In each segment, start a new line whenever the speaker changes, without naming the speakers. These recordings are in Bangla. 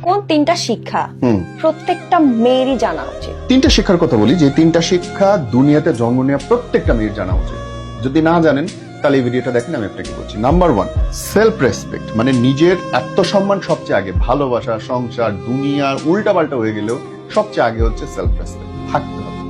কোন তিনটা শিক্ষা প্রত্যেকটা মেয়েরই জানা উচিত?
তিনটা শিক্ষার কথা বলি, যে তিনটা শিক্ষা দুনিয়াতে জন্ম নেওয়া প্রত্যেকটা মেয়ের জানা উচিত। যদি না জানেন তাহলে এই ভিডিওটা দেখেন, আমি আপনাকে বলছি। নাম্বার 1, সেলফ রেসপেক্ট, মানে নিজের আত্মসম্মান সবচেয়ে আগে। ভালোবাসা, সংসার, দুনিয়ার উল্টাপাল্টা হয়ে গেলেও সবচেয়ে আগে হচ্ছে সেলফ রেসপেক্ট থাকতে হবে।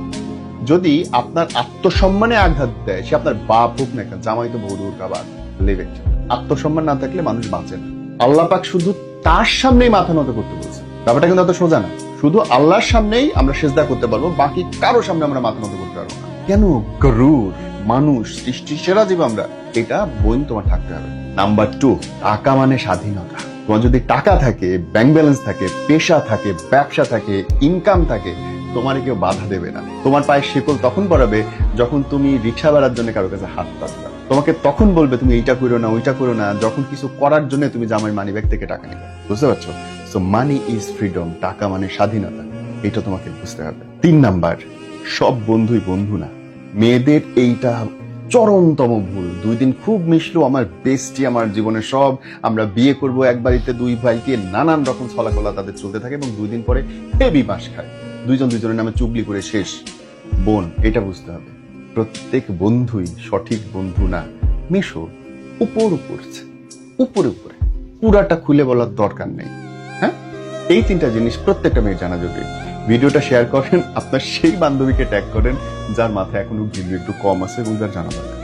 যদি আপনার আত্মসম্মানে আঘাত দেয়, সে আপনার বাপ হোক না কেন, জামাই তো বহুদূর কাবার, লিভ ইট। আত্মসম্মান না থাকলে মানুষ বাঁচে না। আল্লাহ পাক শুধু তার সামনেই মাথা নত করতে বলছে। ব্যাপারটা কিন্তু এত সোজা না। শুধু আল্লাহর সামনেই আমরা সেজদা করতে পারবো, বাকি কারো সামনে আমরা মাথা নত করতে পারবো না। কেন? গরুর মানুষ, সৃষ্টির সেরা জীব আমরা, এটা বইন তোমার থাকতে হবে। নাম্বার 2, টাকা মানে স্বাধীনতা। তোমার যদি টাকা থাকে, ব্যাংক ব্যালেন্স থাকে, পেশা থাকে, ব্যবসা থাকে, ইনকাম থাকে, তোমার কেউ বাধা দেবে না। তোমার পায়ে শিকল তখন পড়াবে যখন তুমি রিক্সা ভাড়ার জন্য কারো কাছে হাত পাতবা। তোমাকে তখন বলবে তুমি এইটা করো না, ওইটা করো না, যখন কিছু করার জন্য তুমি জামাই মানি ব্যাগ থেকে টাকা নিবে। বুঝতে পারছো? সো মানি ইজ ফ্রিডম, টাকা মানে স্বাধীনতা, এটা তোমাকে বুঝতে হবে। 3 নাম্বার, সব বন্ধুই বন্ধু না। মেয়েদের এইটা চরমতম ভুল। 2 দিন খুব মিশলো, আমার বেস্টি, আমার জীবনের সব, আমরা বিয়ে করব, এক বাড়িতে 2 ভাইকে নানান রকম ছলাকলা তাদের চলতে থাকে এবং 2 দিন পরে হেভি বাস খায়, দুজনের নামে চুগলি করে শেষ। বোন, এটা বুঝতে হবে, প্রত্যেক বন্ধুই সঠিক বন্ধু না। মিশো উপরে উপরে, পুরাটা খুলে বলার দরকার নেই। হ্যাঁ, এই 3টা জিনিস প্রত্যেকটা মেয়ের জানা জরুরি। ভিডিওটা শেয়ার করেন, আপনার সেই বান্ধবীকে ট্যাগ করেন যার মাথায় এখনো ভিডিও একটু কম আছে এবং যার জানা দরকার।